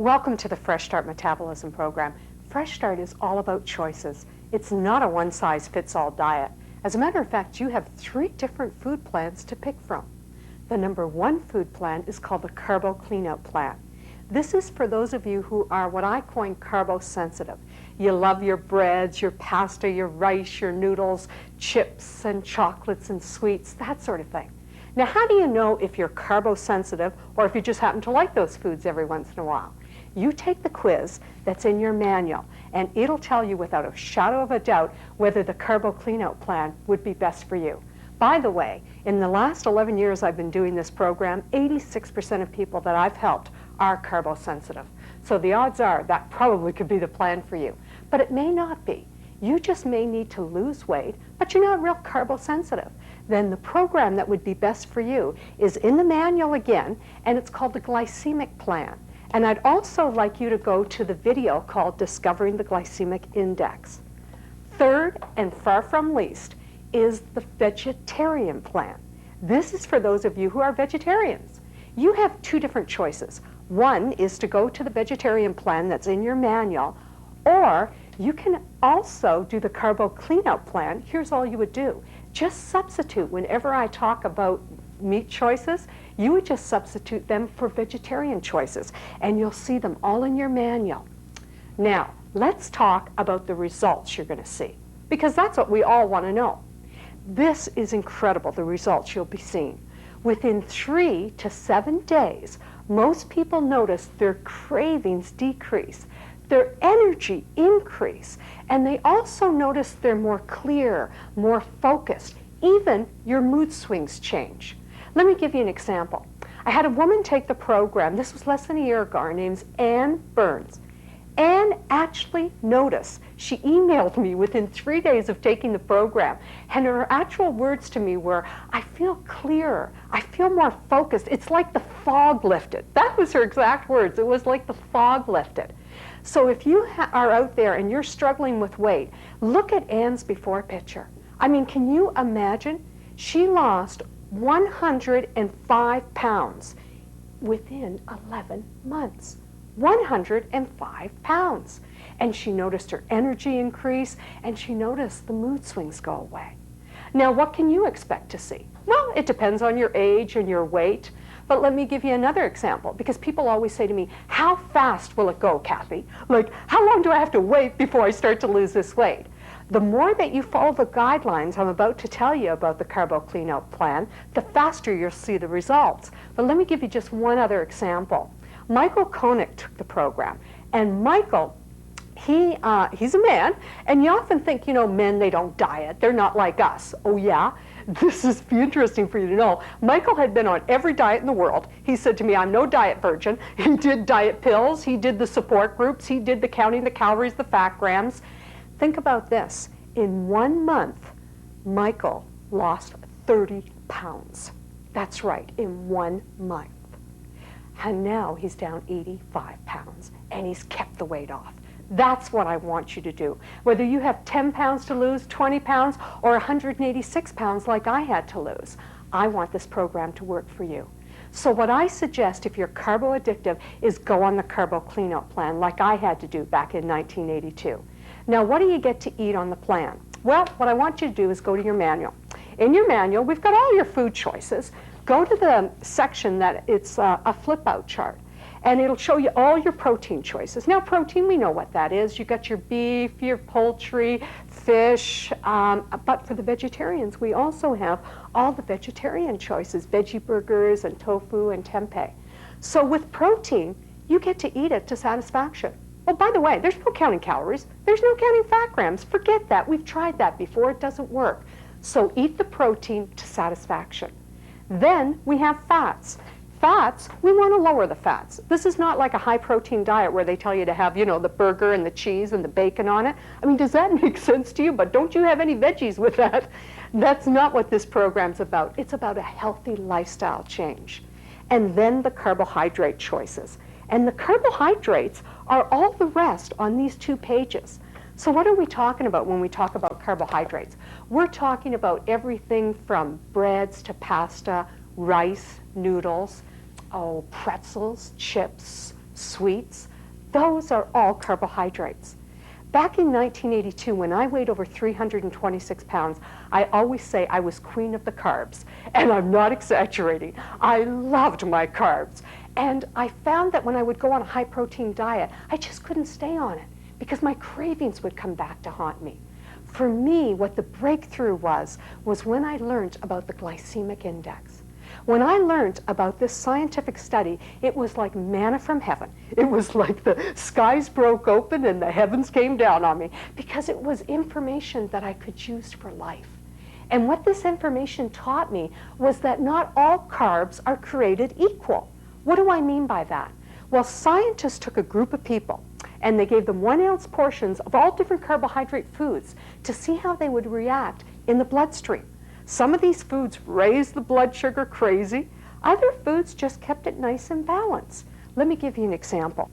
Welcome to the Fresh Start Metabolism Program. Fresh Start is all about choices. It's not a one-size-fits-all diet. As a matter of fact, you have 3 different food plans to pick from. The number 1 food plan is called the Carbo Clean Out plan. This is for those of you who are what I coin carbo sensitive. You love your breads, your pasta, your rice, your noodles, chips and chocolates and sweets, that sort of thing. Now, how do you know if you're carbo sensitive or if you just happen to like those foods every once in a while? You take the quiz that's in your manual, and it'll tell you without a shadow of a doubt whether the Carbo Clean Out plan would be best for you. By the way, in the last 11 years I've been doing this program, 86% of people that I've helped are carbo sensitive. So the odds are that probably could be the plan for you. But it may not be. You just may need to lose weight, but you're not real carbo sensitive. Then the program that would be best for you is in the manual again, and it's called the glycemic plan. And I'd also like you to go to the video called Discovering the Glycemic Index. Third, and far from least, is the vegetarian plan. This is for those of you who are vegetarians. You have 2 different choices. One is to go to the vegetarian plan that's in your manual, or you can also do the Carbo Clean Out plan. Here's all you would do. Just substitute whenever I talk about meat choices, you would just substitute them for vegetarian choices, and you'll see them all in your manual. Now, let's talk about the results you're going to see, because that's what we all want to know. This is incredible, the results you'll be seeing. Within 3 to 7 days, most people notice their cravings decrease, their energy increase, and they also notice they're more clear, more focused. Even your mood swings change. Let me give you an example. I had a woman take the program, this was less than a year ago, her name's Ann Burns. Ann actually noticed, she emailed me within 3 days of taking the program, and her actual words to me were, I feel clearer, I feel more focused, it's like the fog lifted. That was her exact words, it was like the fog lifted. So if you are out there and you're struggling with weight, look at Ann's before picture. I mean, can you imagine? She lost 105 pounds within 11 months. 105 pounds. And she noticed her energy increase, and she noticed the mood swings go away. Now, what can you expect to see? Well, it depends on your age and your weight. But let me give you another example, because people always say to me, how fast will it go, Kathy? Like, how long do I have to wait before I start to lose this weight? The more that you follow the guidelines I'm about to tell you about the Carbo Clean Out plan, the faster you'll see the results. But let me give you just one other example. Michael Koenig took the program, and Michael, he's a man, and you often think, you know, men, they don't diet, they're not like us. Oh yeah? This is interesting for you to know. Michael had been on every diet in the world. He said to me, I'm no diet virgin. He did diet pills, he did the support groups, he did the counting the calories, the fat grams. Think about this. In 1 month, Michael lost 30 pounds. That's right, in 1 month. And now he's down 85 pounds, and he's kept the weight off. That's what I want you to do. Whether you have 10 pounds to lose, 20 pounds, or 186 pounds like I had to lose, I want this program to work for you. So what I suggest if you're carbo addictive is go on the Carbo Clean Out plan like I had to do back in 1982. Now, what do you get to eat on the plan? Well, what I want you to do is go to your manual. In your manual, we've got all your food choices. Go to the section that it's a flip-out chart, and it'll show you all your protein choices. Now, protein, we know what that is. You got your beef, your poultry, fish, but for the vegetarians, we also have all the vegetarian choices, veggie burgers and tofu and tempeh. So with protein, you get to eat it to satisfaction. Oh, by the way, there's no counting calories. There's no counting fat grams. Forget that. We've tried that before. It doesn't work. So eat the protein to satisfaction. Then we have fats. Fats, we want to lower the fats. This is not like a high-protein diet where they tell you to have, you know, the burger and the cheese and the bacon on it. I mean, does that make sense to you? But don't you have any veggies with that? That's not what this program's about. It's about a healthy lifestyle change. And then the carbohydrate choices. And the carbohydrates are all the rest on these 2 pages. So what are we talking about when we talk about carbohydrates? We're talking about everything from breads to pasta, rice, noodles, pretzels, chips, sweets. Those are all carbohydrates. Back in 1982, when I weighed over 326 pounds, I always say I was queen of the carbs. And I'm not exaggerating. I loved my carbs. And I found that when I would go on a high-protein diet, I just couldn't stay on it because my cravings would come back to haunt me. For me, what the breakthrough was when I learned about the glycemic index. When I learned about this scientific study, it was like manna from heaven. It was like the skies broke open and the heavens came down on me because it was information that I could use for life. And what this information taught me was that not all carbs are created equal. What do I mean by that? Well, scientists took a group of people and they gave them 1 ounce portions of all different carbohydrate foods to see how they would react in the bloodstream. Some of these foods raised the blood sugar crazy. Other foods just kept it nice and balanced. Let me give you an example.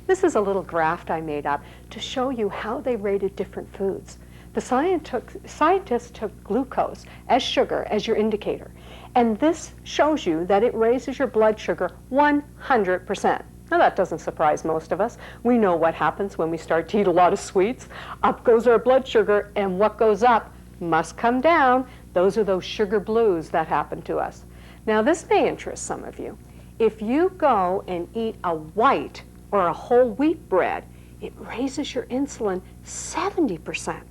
This is a little graph I made up to show you how they rated different foods. The scientists took glucose as sugar as your indicator, and this shows you that it raises your blood sugar 100%. Now that doesn't surprise most of us. We know what happens when we start to eat a lot of sweets. Up goes our blood sugar, and what goes up must come down. Those are those sugar blues that happen to us. Now this may interest some of you. If you go and eat a white or a whole wheat bread, it raises your insulin 70%.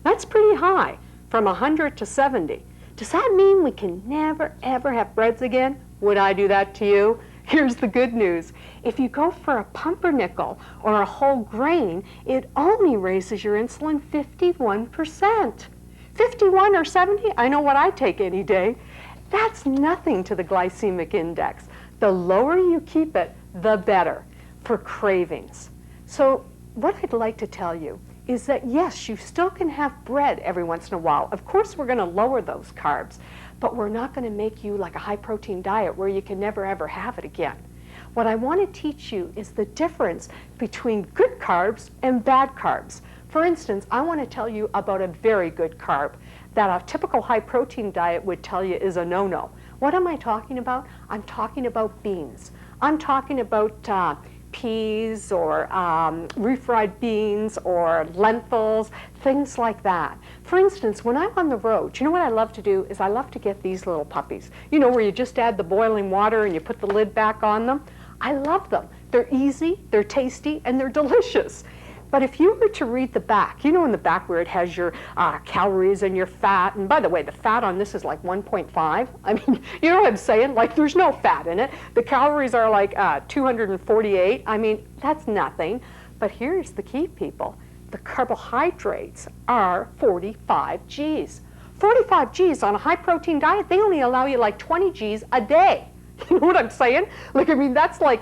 That's pretty high, from 100 to 70. Does that mean we can never ever have breads again? Would I do that to you? Here's the good news. If you go for a pumpernickel or a whole grain, it only raises your insulin 51%. 51 or 70, I know what I take any day. That's nothing to the glycemic index. The lower you keep it, the better for cravings. So what I'd like to tell you is that yes, you still can have bread every once in a while. Of course, we're going to lower those carbs, but we're not going to make you like a high-protein diet where you can never ever have it again. What I want to teach you is the difference between good carbs and bad carbs. For instance, I want to tell you about a very good carb that a typical high-protein diet would tell you is a no-no. What am I talking about? I'm talking about beans. I'm talking about peas or refried beans or lentils, things like that. For instance, when I'm on the road, you know what I love to do is I love to get these little puppies. You know, where you just add the boiling water and you put the lid back on them? I love them. They're easy, they're tasty, and they're delicious. But if you were to read the back, you know in the back where it has your calories and your fat, and by the way, the fat on this is like 1.5. I mean, you know what I'm saying? Like there's no fat in it. The calories are like 248. I mean, that's nothing. But here's the key, people. The carbohydrates are 45 Gs. 45 Gs on a high protein diet, they only allow you like 20 Gs a day. You know what I'm saying? Like, I mean, that's like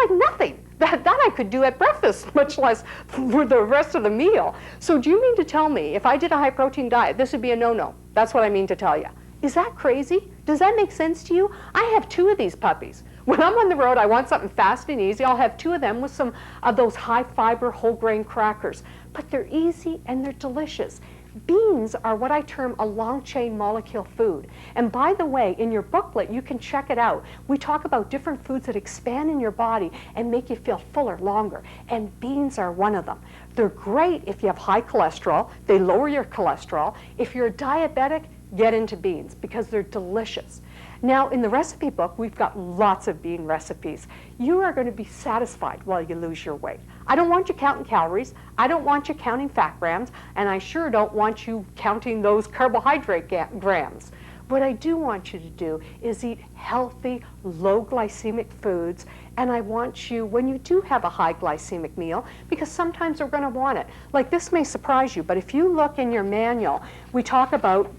nothing. That I could do at breakfast, much less for the rest of the meal. So do you mean to tell me if I did a high protein diet, this would be a no-no? That's what I mean to tell you. Is that crazy? Does that make sense to you? I have 2 of these puppies. When I'm on the road, I want something fast and easy. I'll have 2 of them with some of those high fiber whole grain crackers. But they're easy and they're delicious. Beans are what I term a long-chain molecule food. And by the way, in your booklet, you can check it out. We talk about different foods that expand in your body and make you feel fuller longer. And beans are one of them. They're great if you have high cholesterol. They lower your cholesterol. If you're a diabetic, get into beans because they're delicious. Now, in the recipe book, we've got lots of bean recipes. You are going to be satisfied while you lose your weight. I don't want you counting calories. I don't want you counting fat grams. And I sure don't want you counting those carbohydrate grams. What I do want you to do is eat healthy, low glycemic foods. And I want you, when you do have a high glycemic meal, because sometimes we're going to want it. Like this may surprise you, but if you look in your manual, we talk about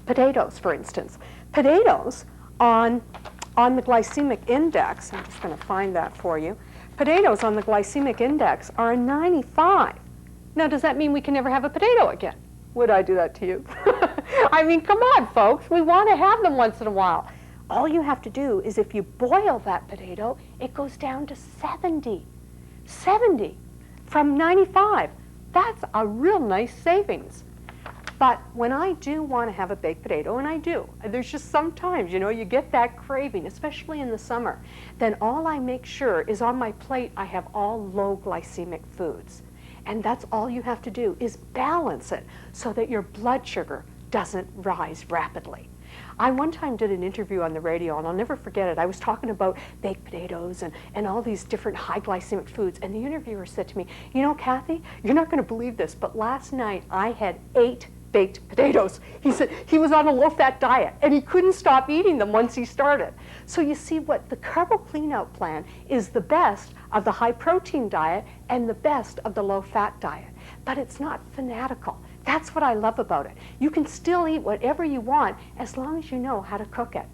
potatoes, for instance. Potatoes on the glycemic index, I'm just going to find that for you. Potatoes on the glycemic index are a 95. Now, does that mean we can never have a potato again? Would I do that to you? I mean, come on, folks. We want to have them once in a while. All you have to do is if you boil that potato, it goes down to 70. 70 from 95. That's a real nice savings. But when I do want to have a baked potato, and I do, there's just sometimes, you know, you get that craving, especially in the summer, then all I make sure is on my plate I have all low glycemic foods. And that's all you have to do is balance it so that your blood sugar doesn't rise rapidly. I one time did an interview on the radio, and I'll never forget it. I was talking about baked potatoes and all these different high glycemic foods, and the interviewer said to me, you know, Kathy, you're not going to believe this, but last night I had 8 baked potatoes. He said he was on a low-fat diet, and he couldn't stop eating them once he started. So you see what the Carbo Clean Out plan is the best of the high-protein diet and the best of the low-fat diet. But it's not fanatical. That's what I love about it. You can still eat whatever you want as long as you know how to cook it.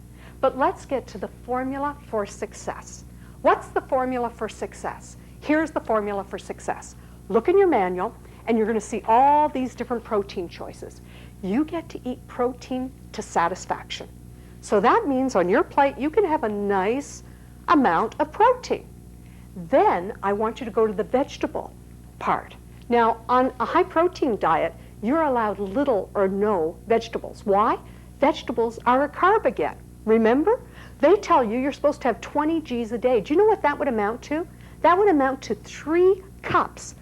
But let's get to the formula for success. What's the formula for success? Here's the formula for success. Look in your manual, and you're going to see all these different protein choices. You get to eat protein to satisfaction. So that means on your plate, you can have a nice amount of protein. Then I want you to go to the vegetable part. Now, on a high protein diet, you're allowed little or no vegetables. Why? Vegetables are a carb again. Remember? They tell you you're supposed to have 20 G's a day. Do you know what that would amount to? That would amount to 3 cups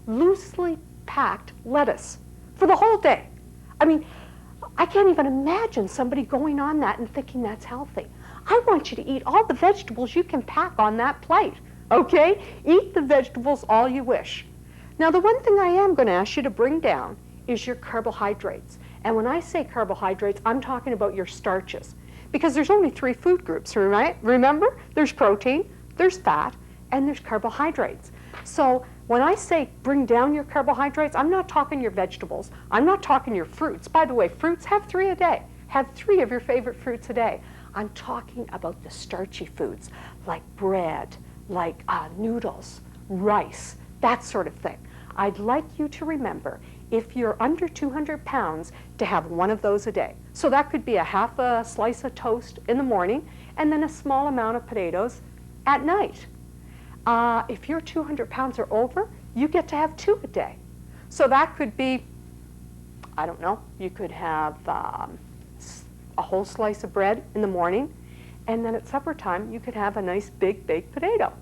loosely packed lettuce for the whole day. I mean, I can't even imagine somebody going on that and thinking that's healthy. I want you to eat all the vegetables you can pack on that plate, okay? Eat the vegetables all you wish. Now, the one thing I am going to ask you to bring down is your carbohydrates. And when I say carbohydrates, I'm talking about your starches. Because there's only 3 food groups, right? Remember? There's protein, there's fat, and there's carbohydrates. So when I say bring down your carbohydrates, I'm not talking your vegetables. I'm not talking your fruits. By the way, fruits, have 3 a day. Have 3 of your favorite fruits a day. I'm talking about the starchy foods, like bread, like noodles, rice, that sort of thing. I'd like you to remember, if you're under 200 pounds, to have 1 of those a day. So that could be a half a slice of toast in the morning, and then a small amount of potatoes at night. If you're 200 pounds or over, you get to have 2 a day. So that could be, I don't know, you could have a whole slice of bread in the morning, and then at supper time, you could have a nice big baked potato.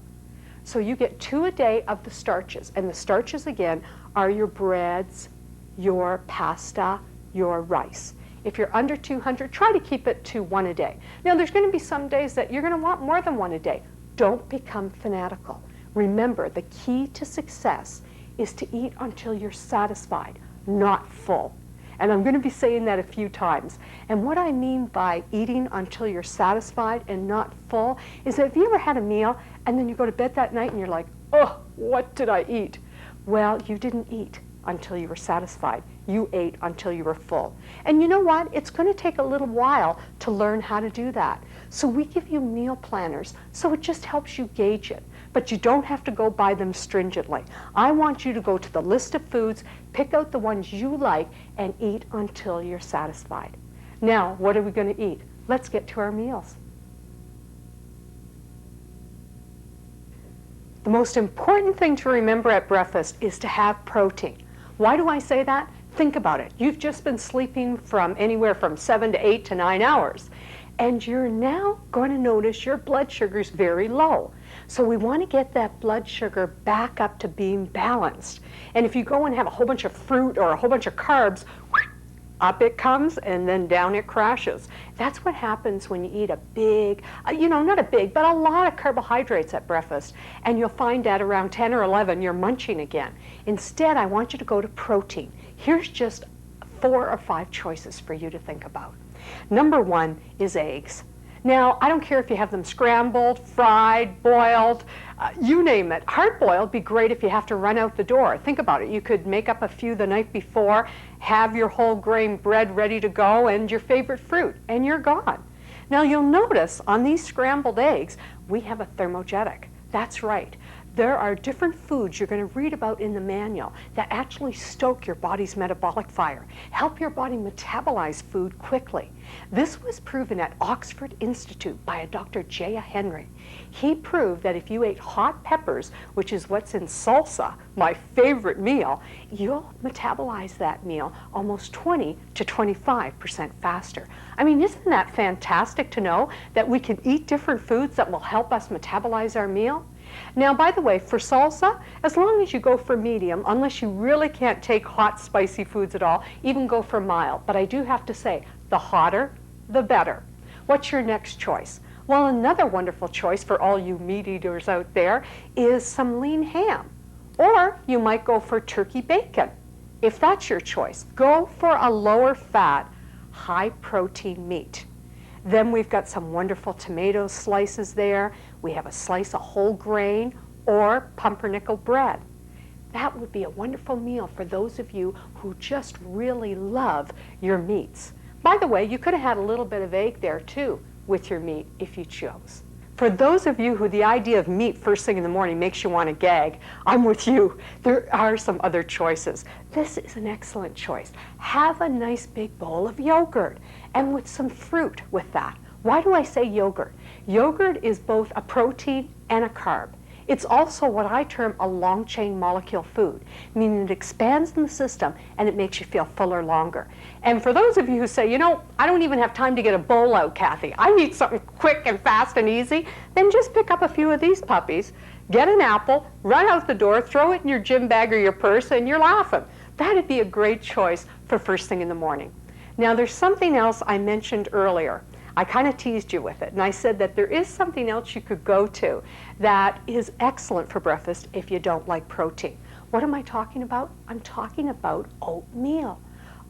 So you get 2 a day of the starches, and the starches again are your breads, your pasta, your rice. If you're under 200, try to keep it to 1 a day. Now there's going to be some days that you're going to want more than 1 a day. Don't become fanatical. Remember, the key to success is to eat until you're satisfied, not full. And I'm going to be saying that a few times. And what I mean by eating until you're satisfied and not full is that, have you ever had a meal and then you go to bed that night and you're like, oh, what did I eat? Well, you didn't eat until you were satisfied. You ate until you were full. And you know what? It's going to take a little while to learn how to do that. So we give you meal planners, so it just helps you gauge it. But you don't have to go by them stringently. I want you to go to the list of foods, pick out the ones you like, and eat until you're satisfied. Now, what are we going to eat? Let's get to our meals. The most important thing to remember at breakfast is to have protein. Why do I say that? Think about it. You've just been sleeping from anywhere from 7 to 8 to 9 hours. And you're now going to notice your blood sugar is very low. So we want to get that blood sugar back up to being balanced. And if you go and have a whole bunch of fruit or a whole bunch of carbs, up it comes and then down it crashes. That's what happens when you eat a big, not a big, but a lot of carbohydrates at breakfast. And you'll find that around 10 or 11, you're munching again. Instead, I want you to go to protein. Here's just 4 or 5 choices for you to think about. Number 1 is eggs. Now, I don't care if you have them scrambled, fried, boiled, you name it. Hard-boiled would be great if you have to run out the door. Think about it. You could make up a few the night before, have your whole grain bread ready to go, and your favorite fruit, and you're gone. Now, you'll notice on these scrambled eggs, we have a thermogenic. That's right. There are different foods you're going to read about in the manual that actually stoke your body's metabolic fire, help your body metabolize food quickly. This was proven at Oxford Institute by a Dr. Jaya Henry. He proved that if you ate hot peppers, which is what's in salsa, my favorite meal, you'll metabolize that meal almost 20 to 25% faster. I mean, isn't that fantastic to know that we can eat different foods that will help us metabolize our meal? Now, by the way, for salsa, as long as you go for medium, unless you really can't take hot, spicy foods at all, even go for mild. But I do have to say, the hotter, the better. What's your next choice? Well, another wonderful choice for all you meat eaters out there is some lean ham. Or you might go for turkey bacon. If that's your choice, go for a lower fat, high protein meat. Then we've got some wonderful tomato slices there. We have a slice of whole grain or pumpernickel bread. That would be a wonderful meal for those of you who just really love your meats. By the way, you could have had a little bit of egg there too with your meat if you chose. For those of you who the idea of meat first thing in the morning makes you want to gag, I'm with you. There are some other choices. This is an excellent choice. Have a nice big bowl of yogurt and with some fruit with that. Why do I say yogurt? Yogurt is both a protein and a carb. It's also what I term a long-chain molecule food, meaning it expands in the system and it makes you feel fuller longer. And for those of you who say, you know, I don't even have time to get a bowl out, Kathy. I need something quick and fast and easy, then just pick up a few of these puppies, get an apple, run out the door, throw it in your gym bag or your purse, and you're laughing. That'd be a great choice for first thing in the morning. Now, there's something else I mentioned earlier. I kind of teased you with it, and I said that there is something else you could go to that is excellent for breakfast if you don't like protein. What am I talking about? I'm talking about oatmeal.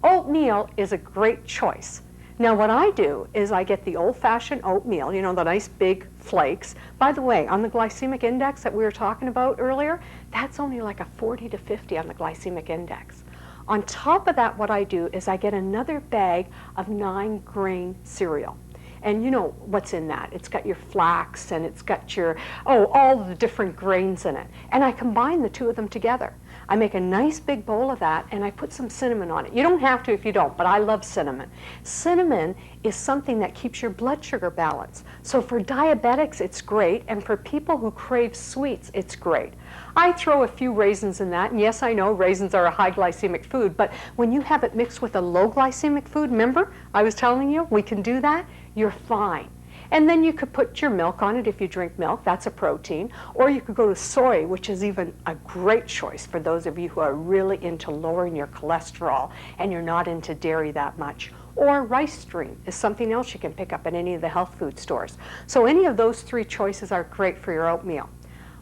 Oatmeal is a great choice. Now, what I do is I get the old-fashioned oatmeal, you know, the nice big flakes. By the way, on the glycemic index that we were talking about earlier, that's only like a 40 to 50 on the glycemic index. On top of that, what I do is I get another bag of 9-grain cereal. And you know what's in that. It's got your flax and it's got your, all the different grains in it. And I combine the two of them together. I make a nice big bowl of that and I put some cinnamon on it. You don't have to if you don't, but I love cinnamon. Cinnamon is something that keeps your blood sugar balanced. So for diabetics, it's great, and for people who crave sweets, it's great. I throw a few raisins in that, and yes, I know raisins are a high glycemic food, but when you have it mixed with a low glycemic food, remember I was telling you we can do that, you're fine. And then you could put your milk on it if you drink milk, that's a protein, or you could go to soy, which is even a great choice for those of you who are really into lowering your cholesterol and you're not into dairy that much. Or rice stream is something else you can pick up at any of the health food stores. So any of those three choices are great for your oatmeal.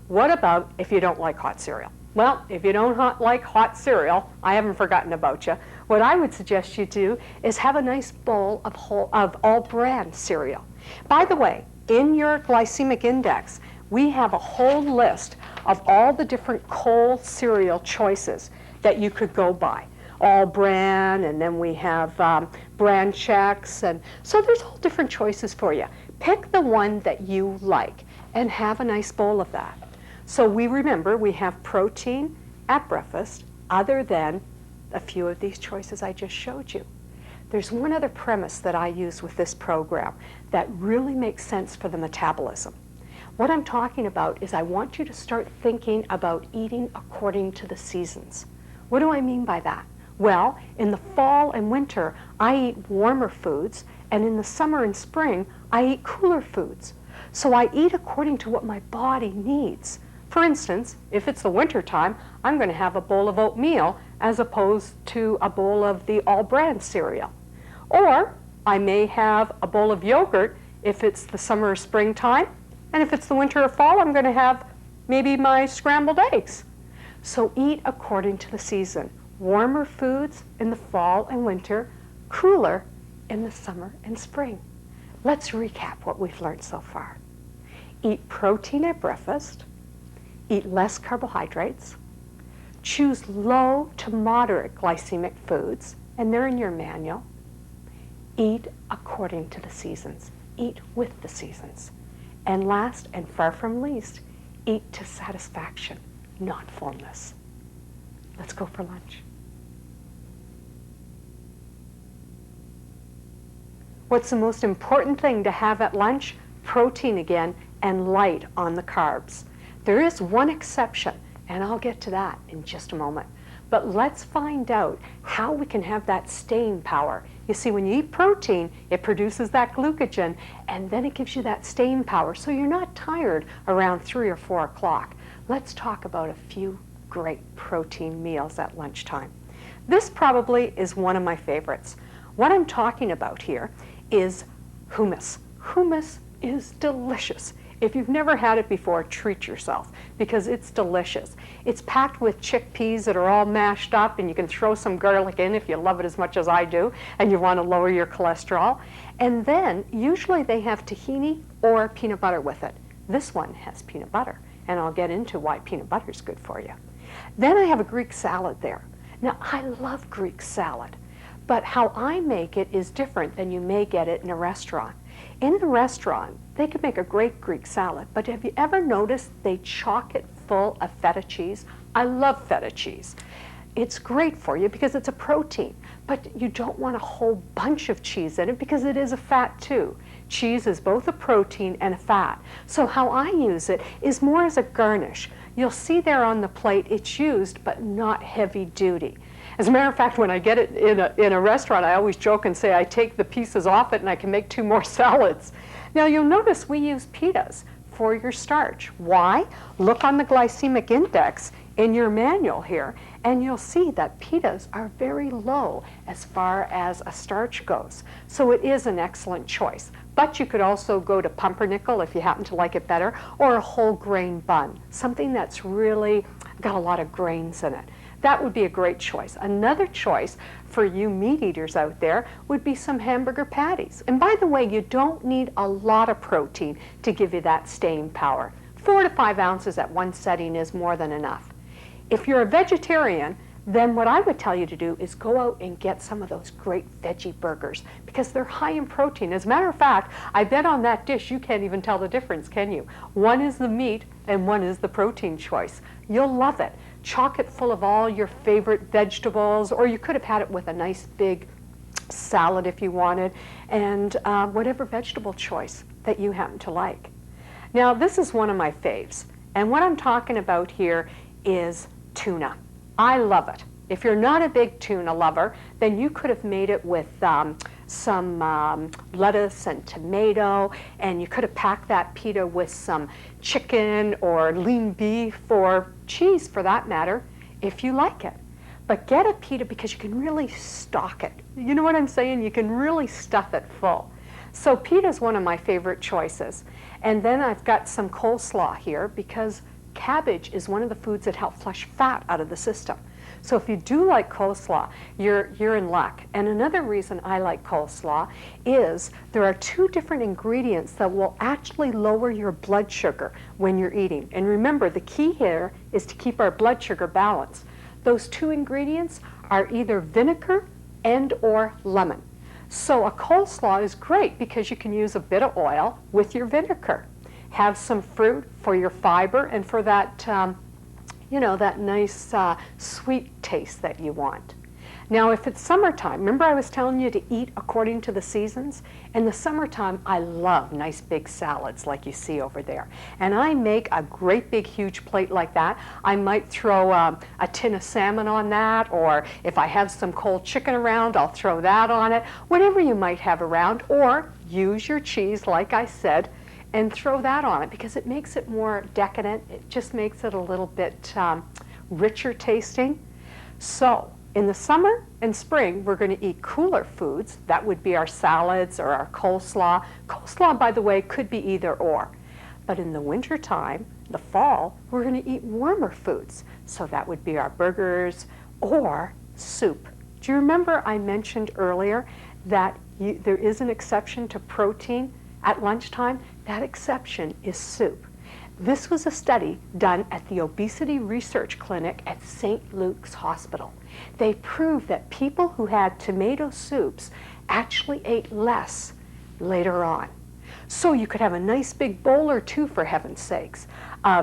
What about if you don't like hot cereal? Well, if you don't like hot cereal, I haven't forgotten about you. What I would suggest you do is have a nice bowl of all-bran cereal. By the way, in your glycemic index, we have a whole list of all the different cold cereal choices that you could go by. All bran, and then we have bran checks, and so there's all different choices for you. Pick the one that you like and have a nice bowl of that. So we remember we have protein at breakfast other than a few of these choices I just showed you. There's one other premise that I use with this program that really makes sense for the metabolism. What I'm talking about is I want you to start thinking about eating according to the seasons. What do I mean by that? Well, in the fall and winter, I eat warmer foods, and in the summer and spring, I eat cooler foods. So I eat according to what my body needs. For instance, if it's the winter time, I'm going to have a bowl of oatmeal as opposed to a bowl of the all-bran cereal. Or I may have a bowl of yogurt if it's the summer or spring time, and if it's the winter or fall, I'm going to have maybe my scrambled eggs. So eat according to the season. Warmer foods in the fall and winter, cooler in the summer and spring. Let's recap what we've learned so far. Eat protein at breakfast, eat less carbohydrates, choose low to moderate glycemic foods, and they're in your manual. Eat according to the seasons. Eat with the seasons. And last and far from least, eat to satisfaction, not fullness. Let's go for lunch. What's the most important thing to have at lunch? Protein again, and light on the carbs. There is one exception, and I'll get to that in just a moment. But let's find out how we can have that staying power. You see, when you eat protein, it produces that glucagon, and then it gives you that staying power, so you're not tired around 3 or 4 o'clock. Let's talk about a few great protein meals at lunchtime. This probably is one of my favorites. What I'm talking about here is hummus. Hummus is delicious. If you've never had it before, treat yourself because it's delicious. It's packed with chickpeas that are all mashed up, and you can throw some garlic in if you love it as much as I do and you want to lower your cholesterol. And then usually they have tahini or peanut butter with it. This one has peanut butter, and I'll get into why peanut butter is good for you. Then I have a Greek salad there. Now, I love Greek salad, but how I make it is different than you may get it in a restaurant. In a restaurant, they could make a great Greek salad, but have you ever noticed they chock it full of feta cheese? I love feta cheese. It's great for you because it's a protein, but you don't want a whole bunch of cheese in it because it is a fat too. Cheese is both a protein and a fat. So how I use it is more as a garnish. You'll see there on the plate it's used, but not heavy duty. As a matter of fact, when I get it in a restaurant, I always joke and say I take the pieces off it and I can make 2 more salads. Now you'll notice we use pitas for your starch. Why? Look on the glycemic index in your manual here, and you'll see that pitas are very low as far as a starch goes. So it is an excellent choice. But you could also go to pumpernickel if you happen to like it better, or a whole grain bun, something that's really got a lot of grains in it. That would be a great choice. Another choice for you meat eaters out there would be some hamburger patties. And by the way, you don't need a lot of protein to give you that staying power. 4 to 5 ounces at one setting is more than enough. If you're a vegetarian, then what I would tell you to do is go out and get some of those great veggie burgers because they're high in protein. As a matter of fact, I bet on that dish you can't even tell the difference, can you? One is the meat and one is the protein choice. You'll love it. Chock it full of all your favorite vegetables, or you could have had it with a nice big salad if you wanted, and whatever vegetable choice that you happen to like. Now, this is one of my faves, and what I'm talking about here is tuna. I love it. If you're not a big tuna lover, then you could have made it with some lettuce and tomato, and you could have packed that pita with some chicken or lean beef or cheese for that matter, if you like it. But get a pita because you can really stock it. You know what I'm saying? You can really stuff it full. So pita is one of my favorite choices. And then I've got some coleslaw here because cabbage is one of the foods that help flush fat out of the system. So if you do like coleslaw, you're in luck. And another reason I like coleslaw is there are 2 different ingredients that will actually lower your blood sugar when you're eating. And remember, the key here is to keep our blood sugar balanced. Those 2 ingredients are either vinegar and or lemon. So a coleslaw is great because you can use a bit of oil with your vinegar. Have some fruit for your fiber and for that that nice sweet taste that you want. Now, if it's summertime, remember I was telling you to eat according to the seasons? In the summertime, I love nice big salads like you see over there. And I make a great big huge plate like that. I might throw a tin of salmon on that, or if I have some cold chicken around, I'll throw that on it. Whatever you might have around, or use your cheese like I said, and throw that on it because it makes it more decadent. It just makes it a little bit richer tasting. So in the summer and spring, we're going to eat cooler foods. That would be our salads or our coleslaw. Coleslaw, by the way, could be either or. But in the wintertime, the fall, we're going to eat warmer foods. So that would be our burgers or soup. Do you remember I mentioned earlier that there is an exception to protein at lunchtime? That exception is soup. This was a study done at the Obesity Research Clinic at St. Luke's Hospital. They proved that people who had tomato soups actually ate less later on. So you could have a nice big bowl or 2, for heaven's sakes.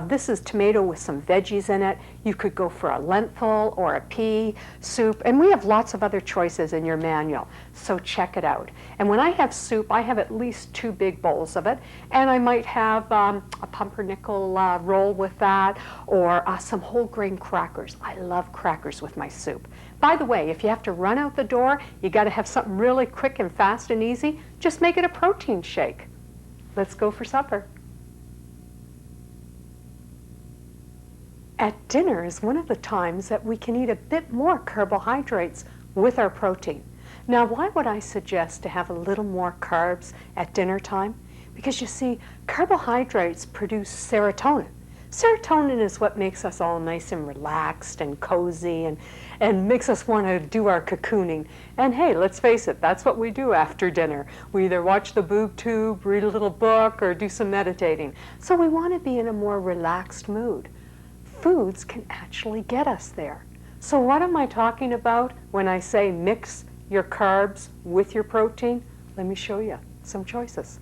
This is tomato with some veggies in it. You could go for a lentil or a pea soup, and we have lots of other choices in your manual, so check it out. And when I have soup, I have at least 2 big bowls of it, and I might have a pumpernickel roll with that, or some whole grain crackers. I love crackers with my soup. By the way, if you have to run out the door, you got to have something really quick and fast and easy, just make it a protein shake. Let's go for supper. At dinner is one of the times that we can eat a bit more carbohydrates with our protein. Now, why would I suggest to have a little more carbs at dinner time? Because you see, carbohydrates produce serotonin. Serotonin is what makes us all nice and relaxed and cozy and makes us want to do our cocooning. And hey, let's face it, that's what we do after dinner. We either watch the boob tube, read a little book, or do some meditating. So we want to be in a more relaxed mood. Foods can actually get us there. So what am I talking about when I say mix your carbs with your protein? Let me show you some choices.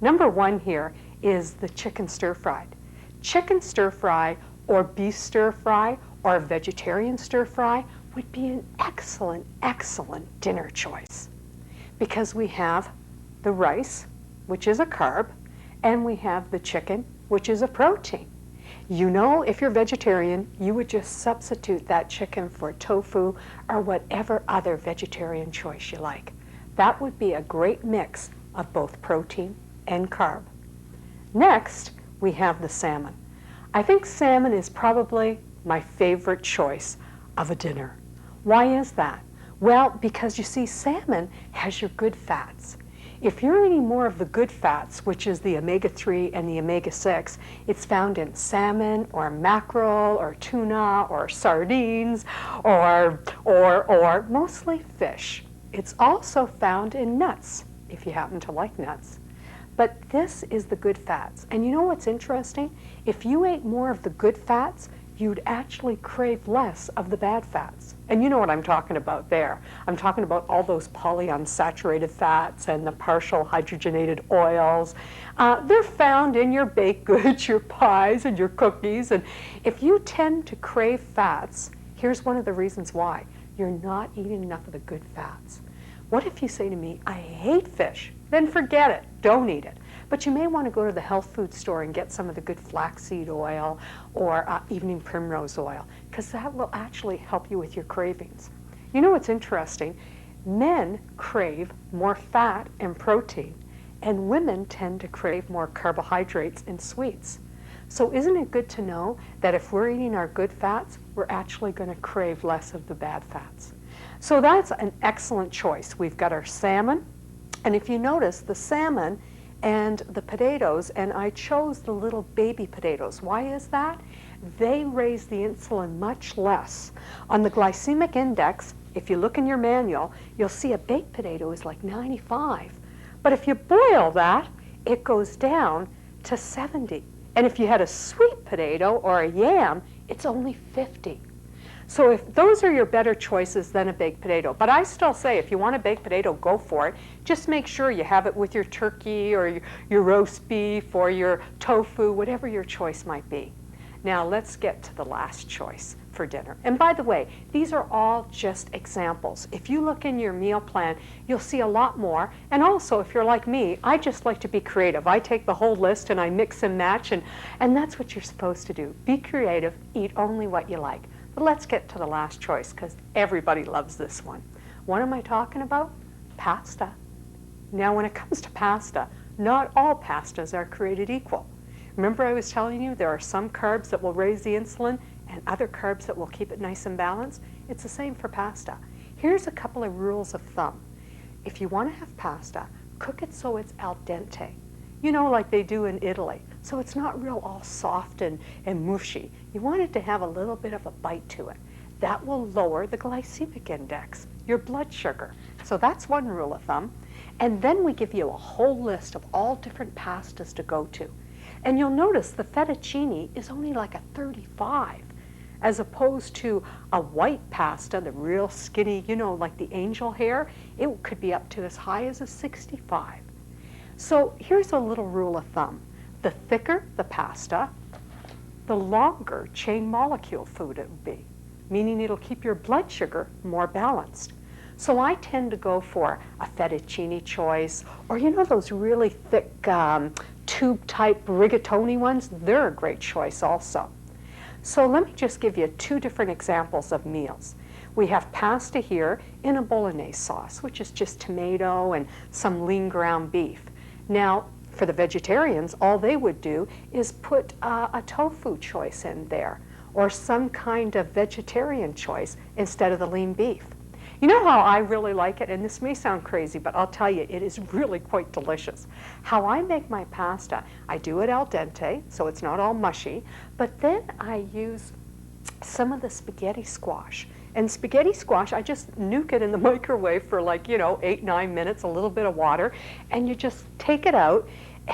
Number 1 here is the chicken stir-fried. Chicken stir-fry or beef stir-fry or vegetarian stir-fry would be an excellent, excellent dinner choice because we have the rice, which is a carb, and we have the chicken, which is a protein. You know, if you're vegetarian, you would just substitute that chicken for tofu or whatever other vegetarian choice you like. That would be a great mix of both protein and carb. Next, we have the salmon. I think salmon is probably my favorite choice of a dinner. Why is that? Well, because you see, salmon has your good fats. If you're eating more of the good fats, which is the omega-3 and the omega-6, it's found in salmon or mackerel or tuna or sardines or mostly fish. It's also found in nuts, if you happen to like nuts. But this is the good fats. And you know what's interesting? If you ate more of the good fats, you'd actually crave less of the bad fats. And you know what I'm talking about there. I'm talking about all those polyunsaturated fats and the partial hydrogenated oils. They're found in your baked goods, your pies, and your cookies. And if you tend to crave fats, here's one of the reasons why. You're not eating enough of the good fats. What if you say to me, I hate fish? Then forget it. Don't eat it. But you may want to go to the health food store and get some of the good flaxseed oil or evening primrose oil, because that will actually help you with your cravings. You know what's interesting? Men crave more fat and protein, and women tend to crave more carbohydrates and sweets. So isn't it good to know that if we're eating our good fats, we're actually going to crave less of the bad fats? So that's an excellent choice. We've got our salmon, and if you notice, the salmon and the potatoes, and I chose the little baby potatoes. Why is that? They raise the insulin much less. On the glycemic index, if you look in your manual, you'll see a baked potato is like 95. But if you boil that, it goes down to 70. And if you had a sweet potato or a yam, it's only 50. So if those are your better choices than a baked potato. But I still say if you want a baked potato, go for it. Just make sure you have it with your turkey or your roast beef or your tofu, whatever your choice might be. Now let's get to the last choice for dinner. And by the way, these are all just examples. If you look in your meal plan, you'll see a lot more. And also, if you're like me, I just like to be creative. I take the whole list and I mix and match, and that's what you're supposed to do. Be creative, eat only what you like. But let's get to the last choice, because everybody loves this one. What am I talking about? Pasta. Now, when it comes to pasta, not all pastas are created equal. Remember I was telling you there are some carbs that will raise the insulin and other carbs that will keep it nice and balanced? It's the same for pasta. Here's a couple of rules of thumb. If you want to have pasta, cook it so it's al dente. You know, like they do in Italy. So it's not real all soft and mushy. You want it to have a little bit of a bite to it. That will lower the glycemic index, your blood sugar. So that's one rule of thumb. And then we give you a whole list of all different pastas to go to. And you'll notice the fettuccine is only like a 35, as opposed to a white pasta, the real skinny, you know, like the angel hair, it could be up to as high as a 65. So here's a little rule of thumb. The thicker the pasta, the longer chain molecule food it would be, meaning it'll keep your blood sugar more balanced. So I tend to go for a fettuccine choice, or you know those really thick tube-type rigatoni ones? They're a great choice also. So let me just give you 2 different examples of meals. We have pasta here in a bolognese sauce, which is just tomato and some lean ground beef. Now, for the vegetarians, all they would do is put a tofu choice in there, or some kind of vegetarian choice instead of the lean beef. You know how I really like it, and this may sound crazy, but I'll tell you, it is really quite delicious. How I make my pasta, I do it al dente, so it's not all mushy, but then I use some of the spaghetti squash. And spaghetti squash, I just nuke it in the microwave for 8-9 minutes, a little bit of water, and you just take it out,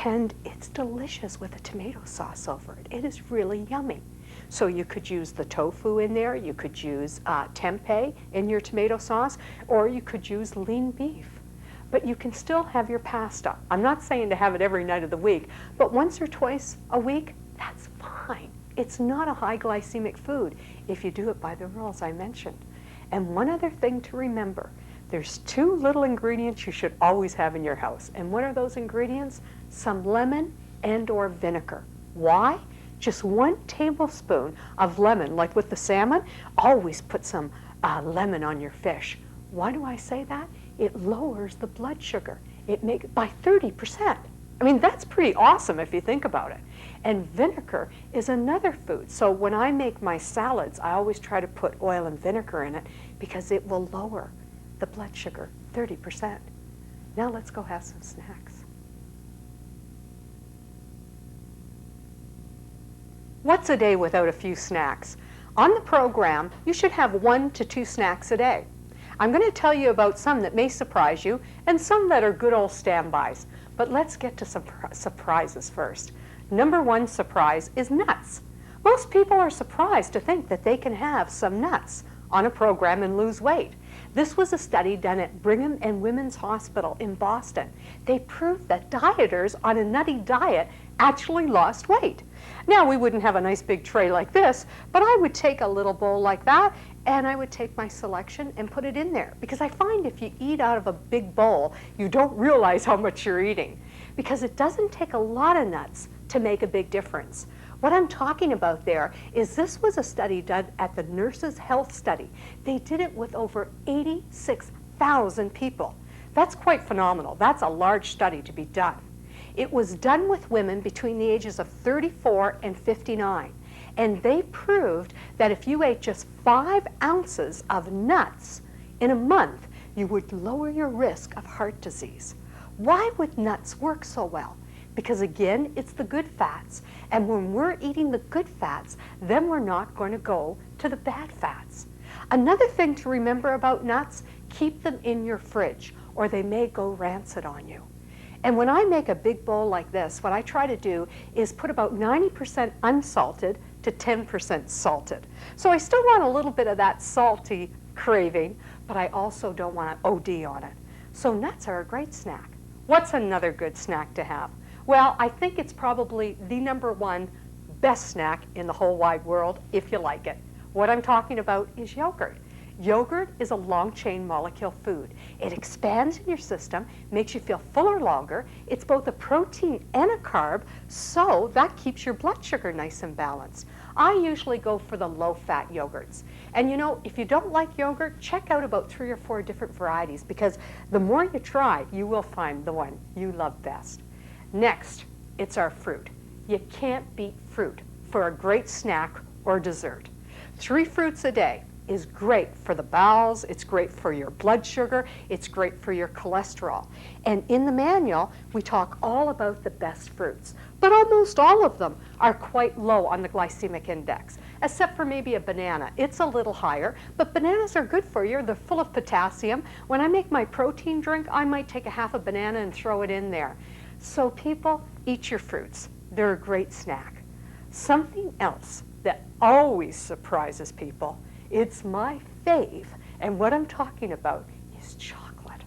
and it's delicious with a tomato sauce over it. It is really yummy. So you could use the tofu in there, you could use tempeh in your tomato sauce, or you could use lean beef. But you can still have your pasta. I'm not saying to have it every night of the week, but once or twice a week, that's fine. It's not a high glycemic food if you do it by the rules I mentioned. And one other thing to remember, there's 2 little ingredients you should always have in your house. And what are those ingredients? Some lemon and or vinegar. Why? Just 1 tablespoon of lemon, like with the salmon, always put some lemon on your fish. Why do I say that? It lowers the blood sugar. It makes by 30%. I mean, that's pretty awesome if you think about it. And vinegar is another food. So when I make my salads, I always try to put oil and vinegar in it because it will lower the blood sugar 30%. Now let's go have some snacks. What's a day without a few snacks? On the program, you should have 1 to 2 snacks a day. I'm going to tell you about some that may surprise you and some that are good old standbys. But let's get to some surprises first. Number 1 surprise is nuts. Most people are surprised to think that they can have some nuts on a program and lose weight. This was a study done at Brigham and Women's Hospital in Boston. They proved that dieters on a nutty diet actually lost weight. Now, we wouldn't have a nice big tray like this, but I would take a little bowl like that, and I would take my selection and put it in there. Because I find if you eat out of a big bowl, you don't realize how much you're eating. Because it doesn't take a lot of nuts to make a big difference. What I'm talking about there is this was a study done at the Nurses' Health Study. They did it with over 86,000 people. That's quite phenomenal. That's a large study to be done. It was done with women between the ages of 34 and 59. And they proved that if you ate just 5 ounces of nuts in a month, you would lower your risk of heart disease. Why would nuts work so well? Because again, it's the good fats. And when we're eating the good fats, then we're not going to go to the bad fats. Another thing to remember about nuts, keep them in your fridge or they may go rancid on you. And when I make a big bowl like this, what I try to do is put about 90% unsalted to 10% salted. So I still want a little bit of that salty craving, but I also don't want to OD on it. So nuts are a great snack. What's another good snack to have? Well, I think it's probably the #1 best snack in the whole wide world, if you like it. What I'm talking about is yogurt. Yogurt is a long-chain molecule food. It expands in your system, makes you feel fuller longer. It's both a protein and a carb, so that keeps your blood sugar nice and balanced. I usually go for the low-fat yogurts. And you know, if you don't like yogurt, check out about 3 or 4 different varieties because the more you try, you will find the one you love best. Next, it's our fruit. You can't beat fruit for a great snack or dessert. 3 fruits a day is great for the bowels, it's great for your blood sugar, it's great for your cholesterol. And in the manual, we talk all about the best fruits, but almost all of them are quite low on the glycemic index, except for maybe a banana. It's a little higher, but bananas are good for you. They're full of potassium. When I make my protein drink, I might take a half a banana and throw it in there. So people, eat your fruits. They're a great snack. Something else that always surprises people, it's my fave, and what I'm talking about is chocolate.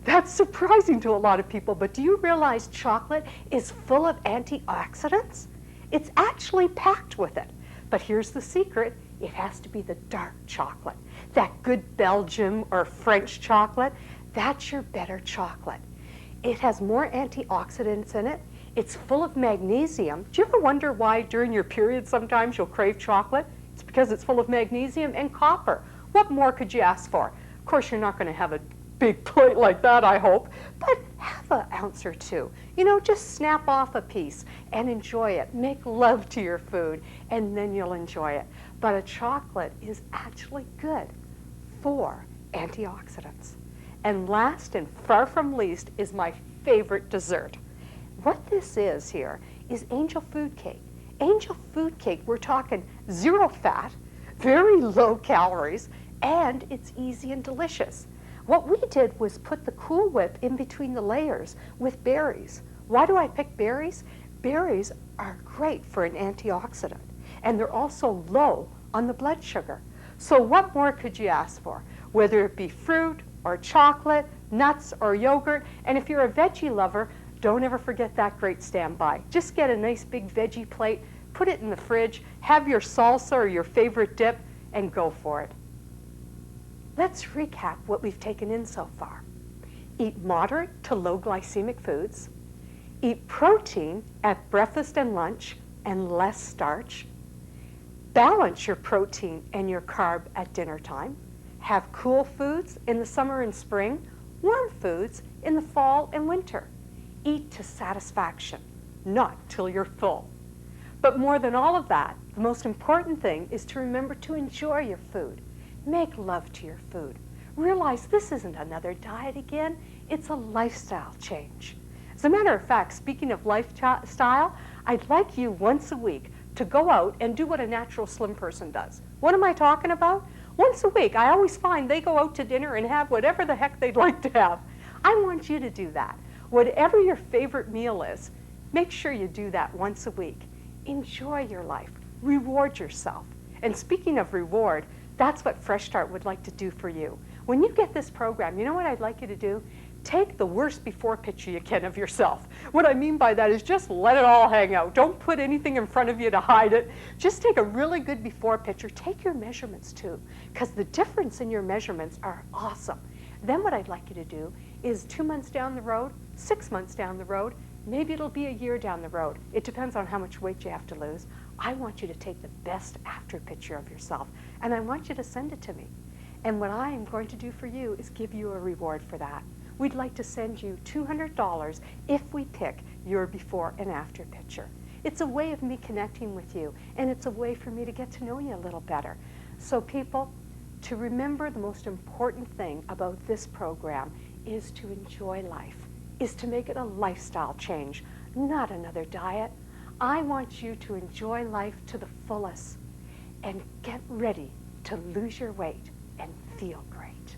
That's surprising to a lot of people, but do you realize chocolate is full of antioxidants? It's actually packed with it. But here's the secret, it has to be the dark chocolate. That good Belgian or French chocolate, that's your better chocolate. It has more antioxidants in it. It's full of magnesium. Do you ever wonder why during your period sometimes you'll crave chocolate? It's because it's full of magnesium and copper. What more could you ask for? Of course, you're not going to have a big plate like that, I hope, but have an ounce or two. You know, just snap off a piece and enjoy it. Make love to your food, and then you'll enjoy it. But a chocolate is actually good for antioxidants. And last and far from least is my favorite dessert. What this is here is angel food cake. Angel food cake, we're talking 0 fat, very low calories, and it's easy and delicious. What we did was put the Cool Whip in between the layers with berries. Why do I pick berries? Berries are great for an antioxidant, and they're also low on the blood sugar. So what more could you ask for? Whether it be fruit or chocolate, nuts or yogurt, and if you're a veggie lover, don't ever forget that great standby. Just get a nice big veggie plate, put it in the fridge, have your salsa or your favorite dip, and go for it. Let's recap what we've taken in so far. Eat moderate to low glycemic foods. Eat protein at breakfast and lunch and less starch. Balance your protein and your carb at dinner time. Have cool foods in the summer and spring, warm foods in the fall and winter. Eat to satisfaction, not till you're full. But more than all of that, the most important thing is to remember to enjoy your food. Make love to your food. Realize this isn't another diet again, it's a lifestyle change. As a matter of fact, speaking of lifestyle, I'd like you once a week to go out and do what a natural slim person does. What am I talking about? Once a week, I always find they go out to dinner and have whatever the heck they'd like to have. I want you to do that. Whatever your favorite meal is, make sure you do that once a week. Enjoy your life. Reward yourself. And speaking of reward, that's what Fresh Start would like to do for you. When you get this program, you know what I'd like you to do? Take the worst before picture you can of yourself. What I mean by that is just let it all hang out. Don't put anything in front of you to hide it. Just take a really good before picture. Take your measurements too, because the difference in your measurements are awesome. Then what I'd like you to do is 2 months down the road, 6 months down the road, maybe it'll be a year down the road. It depends on how much weight you have to lose. I want you to take the best after picture of yourself, and I want you to send it to me. And what I am going to do for you is give you a reward for that. We'd like to send you $200 if we pick your before and after picture. It's a way of me connecting with you, and it's a way for me to get to know you a little better. So people, to remember the most important thing about this program is to enjoy life, is to make it a lifestyle change, not another diet. I want you to enjoy life to the fullest and get ready to lose your weight and feel great.